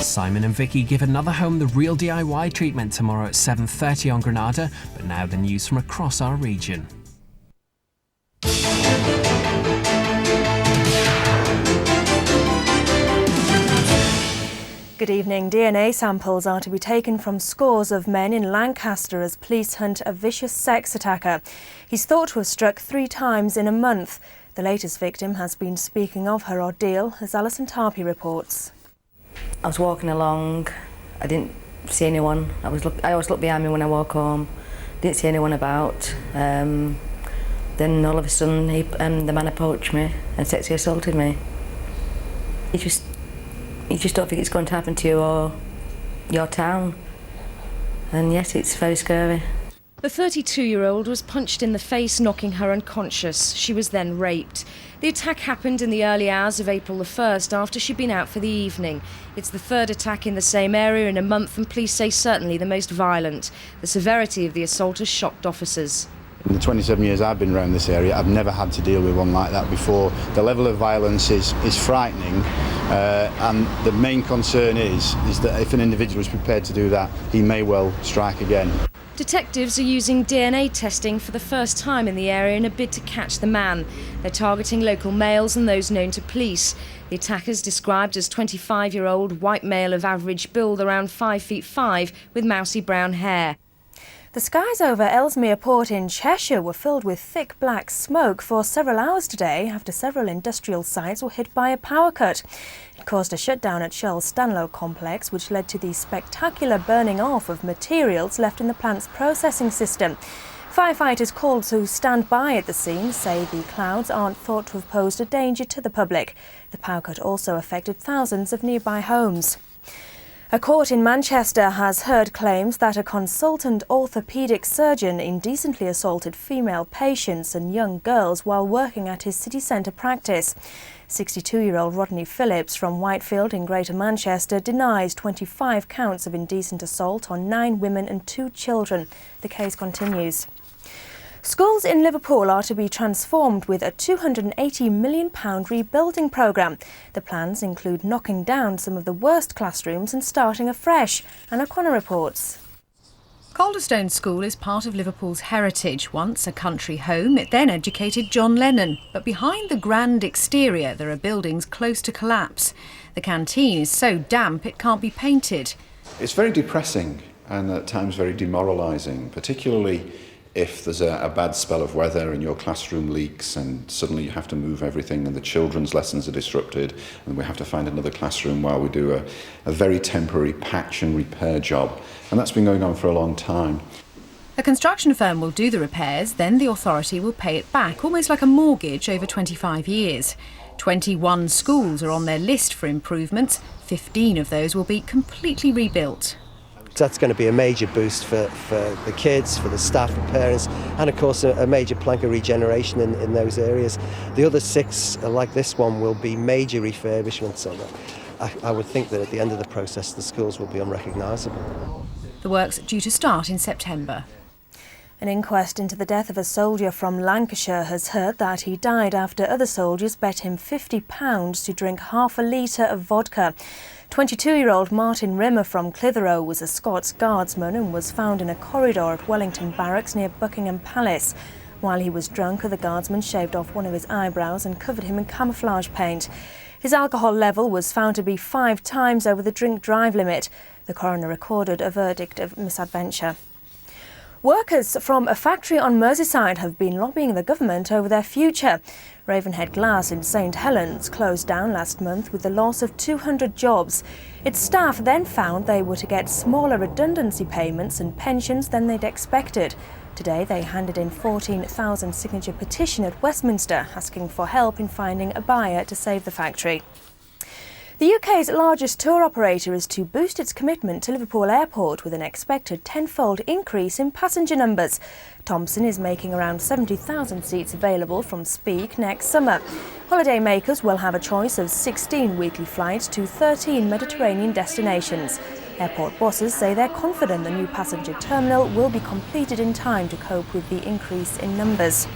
Simon and Vicky give another home the real DIY treatment tomorrow at 7:30 on Granada, but now the news from across our region. Good evening. DNA samples are to be taken from scores of men in Lancaster as police hunt a vicious sex attacker. He's thought to have struck 3 times in a month. The latest victim has been speaking of her ordeal, as Alison Tarpey reports. I was walking along, I didn't see anyone. I always look behind me when I walk home. Didn't see anyone about. Then all of a sudden the man approached me and sexually assaulted me. You just don't think it's going to happen to you or your town. And yes, it's very scary. The 32-year-old was punched in the face, knocking her unconscious. She was then raped. The attack happened in the early hours of April the 1st after she'd been out for the evening. It's the 3rd attack in the same area in a month, and police say certainly the most violent. The severity of the assault has shocked officers. In the 27 years I've been around this area, I've never had to deal with one like that before. The level of violence is frightening, and the main concern is that if an individual is prepared to do that, he may well strike again. Detectives are using DNA testing for the first time in the area in a bid to catch the man. They're targeting local males and those known to police. The attackers, described as 25-year-old white male of average build, around 5'5", with mousy brown hair. The skies over Ellesmere Port in Cheshire were filled with thick black smoke for several hours today after several industrial sites were hit by a power cut. It caused a shutdown at Shell's Stanlow complex, which led to the spectacular burning off of materials left in the plant's processing system. Firefighters called to stand by at the scene say the clouds aren't thought to have posed a danger to the public. The power cut also affected thousands of nearby homes. A court in Manchester has heard claims that a consultant orthopaedic surgeon indecently assaulted female patients and young girls while working at his city centre practice. 62-year-old Rodney Phillips from Whitefield in Greater Manchester denies 25 counts of indecent assault on 9 women and 2 children. The case continues. Schools in Liverpool are to be transformed with a £280 million rebuilding programme. The plans include knocking down some of the worst classrooms and starting afresh. Anna Connor reports. Calderstone School is part of Liverpool's heritage. Once a country home, it then educated John Lennon. But behind the grand exterior, there are buildings close to collapse. The canteen is so damp it can't be painted. It's very depressing and at times very demoralising, particularly if there's a bad spell of weather and your classroom leaks and suddenly you have to move everything and the children's lessons are disrupted and we have to find another classroom while we do a very temporary patch and repair job. And that's been going on for a long time. A construction firm will do the repairs, then the authority will pay it back, almost like a mortgage over 25 years. 21 schools are on their list for improvements. 15 of those will be completely rebuilt. That's going to be a major boost for the kids, for the staff and parents, and of course a major plank of regeneration in those areas. The other 6, like this one, will be major refurbishments. So I would think that at the end of the process the schools will be unrecognisable. The work's due to start in September. An inquest into the death of a soldier from Lancashire has heard that he died after other soldiers bet him £50 to drink half a litre of vodka. 22-year-old Martin Rimmer from Clitheroe was a Scots guardsman and was found in a corridor at Wellington Barracks near Buckingham Palace. While he was drunk, the guardsman shaved off one of his eyebrows and covered him in camouflage paint. His alcohol level was found to be 5 times over the drink-drive limit. The coroner recorded a verdict of misadventure. Workers from a factory on Merseyside have been lobbying the government over their future. Ravenhead Glass in St Helens closed down last month with the loss of 200 jobs. Its staff then found they were to get smaller redundancy payments and pensions than they'd expected. Today they handed in 14,000 signature petition at Westminster asking for help in finding a buyer to save the factory. The UK's largest tour operator is to boost its commitment to Liverpool Airport with an expected 10-fold increase in passenger numbers. Thomson is making around 70,000 seats available from Speak next summer. Holidaymakers will have a choice of 16 weekly flights to 13 Mediterranean destinations. Airport bosses say they're confident the new passenger terminal will be completed in time to cope with the increase in numbers.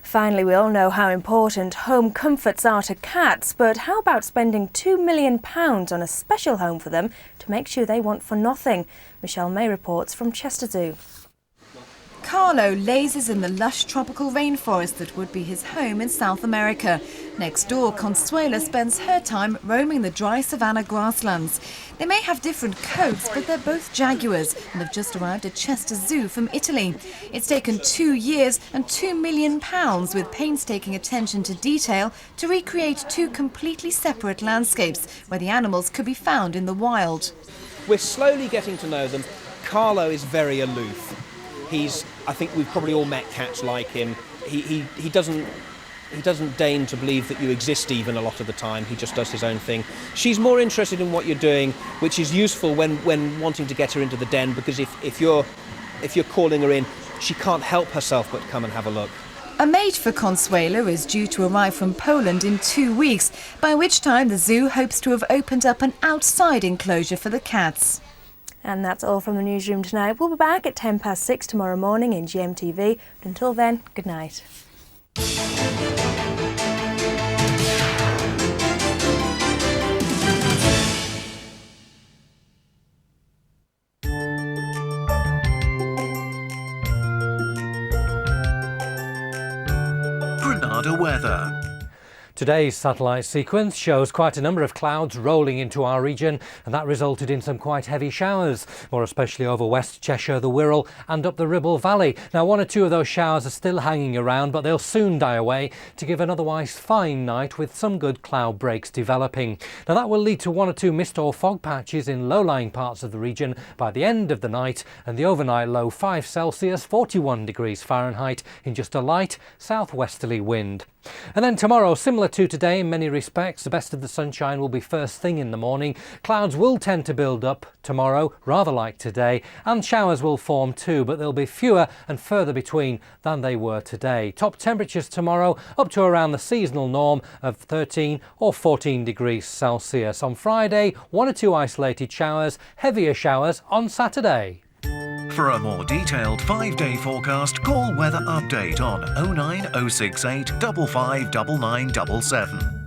Finally, we all know how important home comforts are to cats, but how about spending £2 million on a special home for them to make sure they want for nothing? Michelle May reports from Chester Zoo. Carlo lazes in the lush tropical rainforest that would be his home in South America. Next door, Consuela spends her time roaming the dry savanna grasslands. They may have different coats, but they're both jaguars and have just arrived at Chester Zoo from Italy. It's taken 2 years and £2 million with painstaking attention to detail to recreate two completely separate landscapes where the animals could be found in the wild. We're slowly getting to know them. Carlo is very aloof. I think we've probably all met cats like him. He doesn't deign to believe that you exist even a lot of the time. He just does his own thing. She's more interested in what you're doing, which is useful when wanting to get her into the den, because if you're calling her in, she can't help herself but come and have a look. A mate for Consuela is due to arrive from Poland in 2 weeks, by which time the zoo hopes to have opened up an outside enclosure for the cats. And that's all from the newsroom tonight. We'll be back at 6:10 tomorrow morning in GMTV. But until then, good night. Granada weather. Today's satellite sequence shows quite a number of clouds rolling into our region, and that resulted in some quite heavy showers, more especially over West Cheshire, the Wirral and up the Ribble Valley. Now, 1 or 2 of those showers are still hanging around, but they'll soon die away to give an otherwise fine night with some good cloud breaks developing. Now, that will lead to 1 or 2 mist or fog patches in low-lying parts of the region by the end of the night, and the overnight low 5 Celsius, 41 degrees Fahrenheit in just a light southwesterly wind. And then tomorrow, similar to today in many respects, the best of the sunshine will be first thing in the morning. Clouds will tend to build up tomorrow, rather like today, and showers will form too, but they'll be fewer and further between than they were today. Top temperatures tomorrow up to around the seasonal norm of 13 or 14 degrees Celsius. On Friday, 1 or 2 isolated showers, heavier showers on Saturday. For a more detailed 5-day forecast, call Weather Update on 09068 559977.